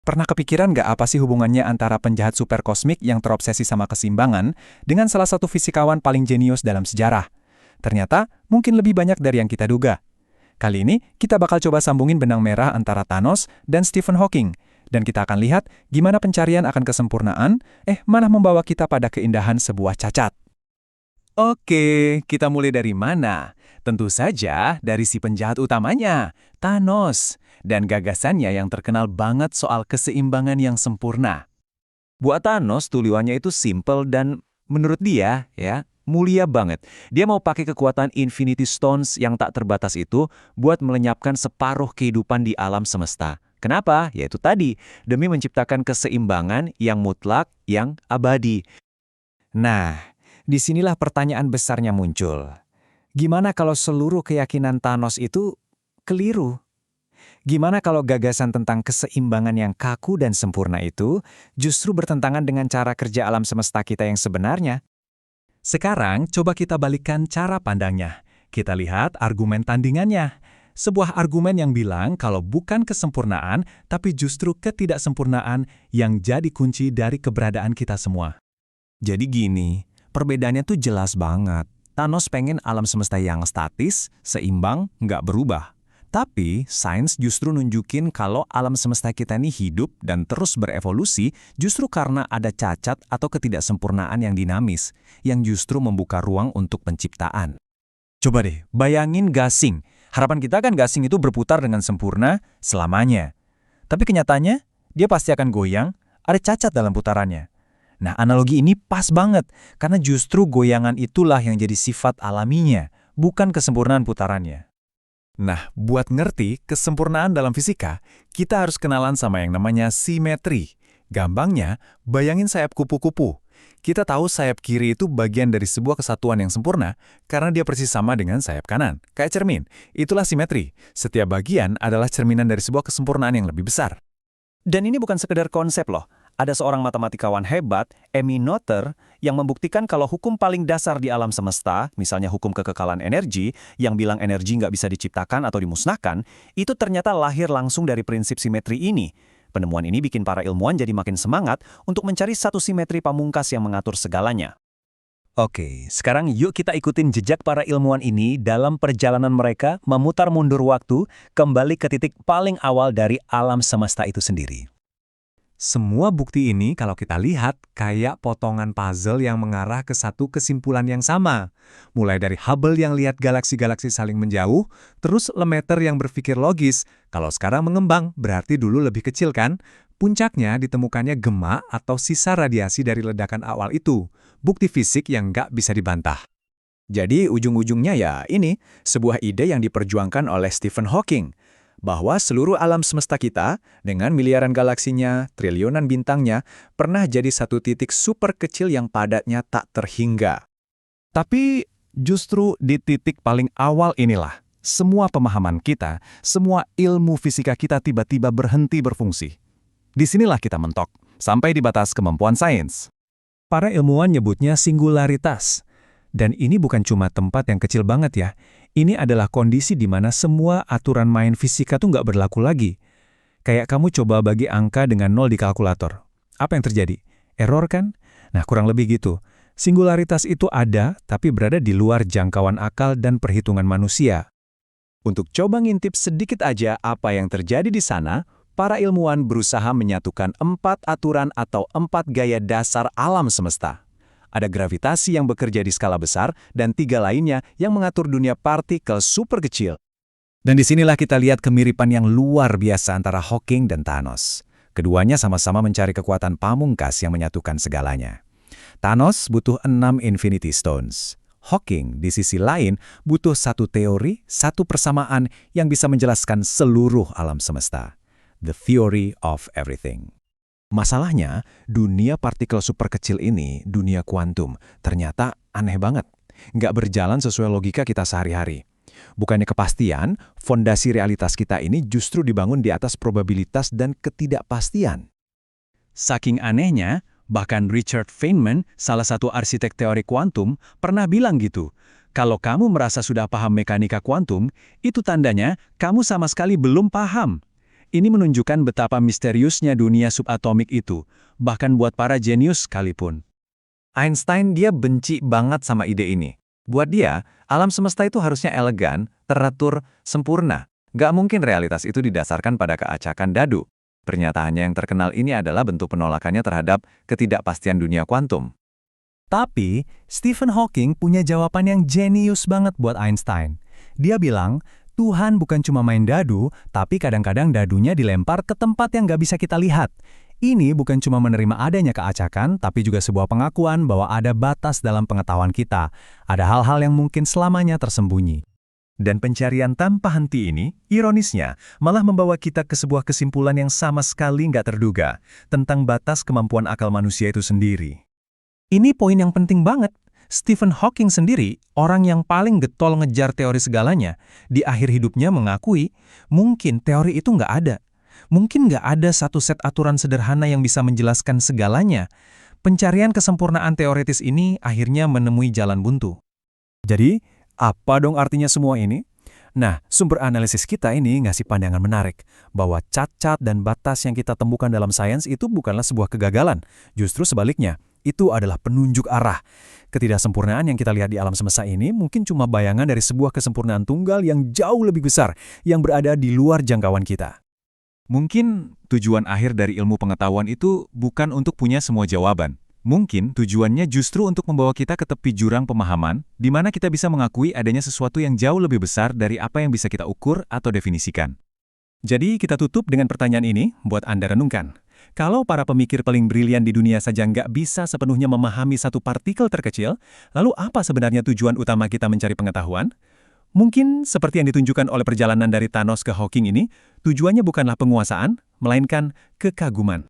Pernah kepikiran nggak apa sih hubungannya antara penjahat super kosmik yang terobsesi sama keseimbangan dengan salah satu fisikawan paling jenius dalam sejarah? Ternyata mungkin lebih banyak dari yang kita duga. Kali ini kita bakal coba sambungin benang merah antara Thanos dan Stephen Hawking. Dan kita akan lihat gimana pencarian akan kesempurnaan, malah membawa kita pada keindahan sebuah cacat. Oke, kita mulai dari mana? Tentu saja dari si penjahat utamanya, Thanos, dan gagasannya yang terkenal banget soal keseimbangan yang sempurna. Buat Thanos, tujuannya itu simple dan menurut dia, ya, mulia banget. Dia mau pakai kekuatan Infinity Stones yang tak terbatas itu buat melenyapkan separuh kehidupan di alam semesta. Kenapa? Yaitu tadi, demi menciptakan keseimbangan yang mutlak, yang abadi. Nah, disinilah pertanyaan besarnya muncul. Gimana kalau seluruh keyakinan Thanos itu keliru? Gimana kalau gagasan tentang keseimbangan yang kaku dan sempurna itu justru bertentangan dengan cara kerja alam semesta kita yang sebenarnya? Sekarang coba kita balikkan cara pandangnya. Kita lihat argumen tandingannya. Sebuah argumen yang bilang kalau bukan kesempurnaan, tapi justru ketidaksempurnaan yang jadi kunci dari keberadaan kita semua. Jadi gini, perbedaannya tuh jelas banget. Thanos pengen alam semesta yang statis, seimbang, nggak berubah. Tapi, sains justru nunjukin kalau alam semesta kita ini hidup dan terus berevolusi justru karena ada cacat atau ketidaksempurnaan yang dinamis, yang justru membuka ruang untuk penciptaan. Coba deh, bayangin gasing. Harapan kita kan gasing itu berputar dengan sempurna selamanya. Tapi kenyataannya, dia pasti akan goyang, ada cacat dalam putarannya. Nah, analogi ini pas banget, karena justru goyangan itulah yang jadi sifat alaminya, bukan kesempurnaan putarannya. Nah, buat ngerti kesempurnaan dalam fisika, kita harus kenalan sama yang namanya simetri. Gampangnya, bayangin sayap kupu-kupu. Kita tahu sayap kiri itu bagian dari sebuah kesatuan yang sempurna, karena dia persis sama dengan sayap kanan, kayak cermin. Itulah simetri. Setiap bagian adalah cerminan dari sebuah kesempurnaan yang lebih besar. Dan ini bukan sekedar konsep loh. Ada seorang matematikawan hebat, Emmy Noether, yang membuktikan kalau hukum paling dasar di alam semesta, misalnya hukum kekekalan energi, yang bilang energi nggak bisa diciptakan atau dimusnahkan, itu ternyata lahir langsung dari prinsip simetri ini. Penemuan ini bikin para ilmuwan jadi makin semangat untuk mencari satu simetri pamungkas yang mengatur segalanya. Oke, sekarang yuk kita ikutin jejak para ilmuwan ini dalam perjalanan mereka memutar mundur waktu kembali ke titik paling awal dari alam semesta itu sendiri. Semua bukti ini kalau kita lihat kayak potongan puzzle yang mengarah ke satu kesimpulan yang sama. Mulai dari Hubble yang lihat galaksi-galaksi saling menjauh, terus Lemaitre yang berpikir logis, kalau sekarang mengembang berarti dulu lebih kecil kan? Puncaknya ditemukannya gema atau sisa radiasi dari ledakan awal itu, bukti fisik yang nggak bisa dibantah. Jadi ujung-ujungnya ya ini, sebuah ide yang diperjuangkan oleh Stephen Hawking, bahwa seluruh alam semesta kita, dengan miliaran galaksinya, triliunan bintangnya, pernah jadi satu titik super kecil yang padatnya tak terhingga. Tapi justru di titik paling awal inilah, semua pemahaman kita, semua ilmu fisika kita tiba-tiba berhenti berfungsi. Disinilah kita mentok, sampai di batas kemampuan sains. Para ilmuwan nyebutnya singularitas. Dan ini bukan cuma tempat yang kecil banget ya. Ini adalah kondisi di mana semua aturan main fisika tuh nggak berlaku lagi. Kayak kamu coba bagi angka dengan 0 di kalkulator. Apa yang terjadi? Error kan? Nah, kurang lebih gitu. Singularitas itu ada, tapi berada di luar jangkauan akal dan perhitungan manusia. Untuk coba ngintip sedikit aja apa yang terjadi di sana, para ilmuwan berusaha menyatukan 4 aturan atau 4 gaya dasar alam semesta. Ada gravitasi yang bekerja di skala besar, dan 3 lainnya yang mengatur dunia partikel super kecil. Dan disinilah kita lihat kemiripan yang luar biasa antara Hawking dan Thanos. Keduanya sama-sama mencari kekuatan pamungkas yang menyatukan segalanya. Thanos butuh 6 Infinity Stones. Hawking, di sisi lain, butuh satu teori, satu persamaan yang bisa menjelaskan seluruh alam semesta. The Theory of Everything. Masalahnya, dunia partikel super kecil ini, dunia kuantum, ternyata aneh banget. Nggak berjalan sesuai logika kita sehari-hari. Bukannya kepastian, fondasi realitas kita ini justru dibangun di atas probabilitas dan ketidakpastian. Saking anehnya, bahkan Richard Feynman, salah satu arsitek teori kuantum, pernah bilang gitu, kalau kamu merasa sudah paham mekanika kuantum, itu tandanya kamu sama sekali belum paham. Ini menunjukkan betapa misteriusnya dunia subatomik itu, bahkan buat para jenius sekalipun. Einstein dia benci banget sama ide ini. Buat dia, alam semesta itu harusnya elegan, teratur, sempurna. Gak mungkin realitas itu didasarkan pada keacakan dadu. Pernyataannya yang terkenal ini adalah bentuk penolakannya terhadap ketidakpastian dunia kuantum. Tapi, Stephen Hawking punya jawaban yang jenius banget buat Einstein. Dia bilang, Tuhan bukan cuma main dadu, tapi kadang-kadang dadunya dilempar ke tempat yang gak bisa kita lihat. Ini bukan cuma menerima adanya keacakan, tapi juga sebuah pengakuan bahwa ada batas dalam pengetahuan kita. Ada hal-hal yang mungkin selamanya tersembunyi. Dan pencarian tanpa henti ini, ironisnya, malah membawa kita ke sebuah kesimpulan yang sama sekali nggak terduga, tentang batas kemampuan akal manusia itu sendiri. Ini poin yang penting banget. Stephen Hawking sendiri, orang yang paling getol ngejar teori segalanya, di akhir hidupnya mengakui, mungkin teori itu nggak ada. Mungkin nggak ada satu set aturan sederhana yang bisa menjelaskan segalanya. Pencarian kesempurnaan teoritis ini akhirnya menemui jalan buntu. Jadi, apa dong artinya semua ini? Nah, sumber analisis kita ini ngasih pandangan menarik, bahwa cacat dan batas yang kita temukan dalam sains itu bukanlah sebuah kegagalan. Justru sebaliknya, itu adalah penunjuk arah. Ketidaksempurnaan yang kita lihat di alam semesta ini mungkin cuma bayangan dari sebuah kesempurnaan tunggal yang jauh lebih besar, yang berada di luar jangkauan kita. Mungkin tujuan akhir dari ilmu pengetahuan itu bukan untuk punya semua jawaban. Mungkin tujuannya justru untuk membawa kita ke tepi jurang pemahaman, di mana kita bisa mengakui adanya sesuatu yang jauh lebih besar dari apa yang bisa kita ukur atau definisikan. Jadi kita tutup dengan pertanyaan ini buat Anda renungkan. Kalau para pemikir paling brilian di dunia saja nggak bisa sepenuhnya memahami satu partikel terkecil, lalu apa sebenarnya tujuan utama kita mencari pengetahuan? Mungkin seperti yang ditunjukkan oleh perjalanan dari Thanos ke Hawking ini, tujuannya bukanlah penguasaan, melainkan kekaguman.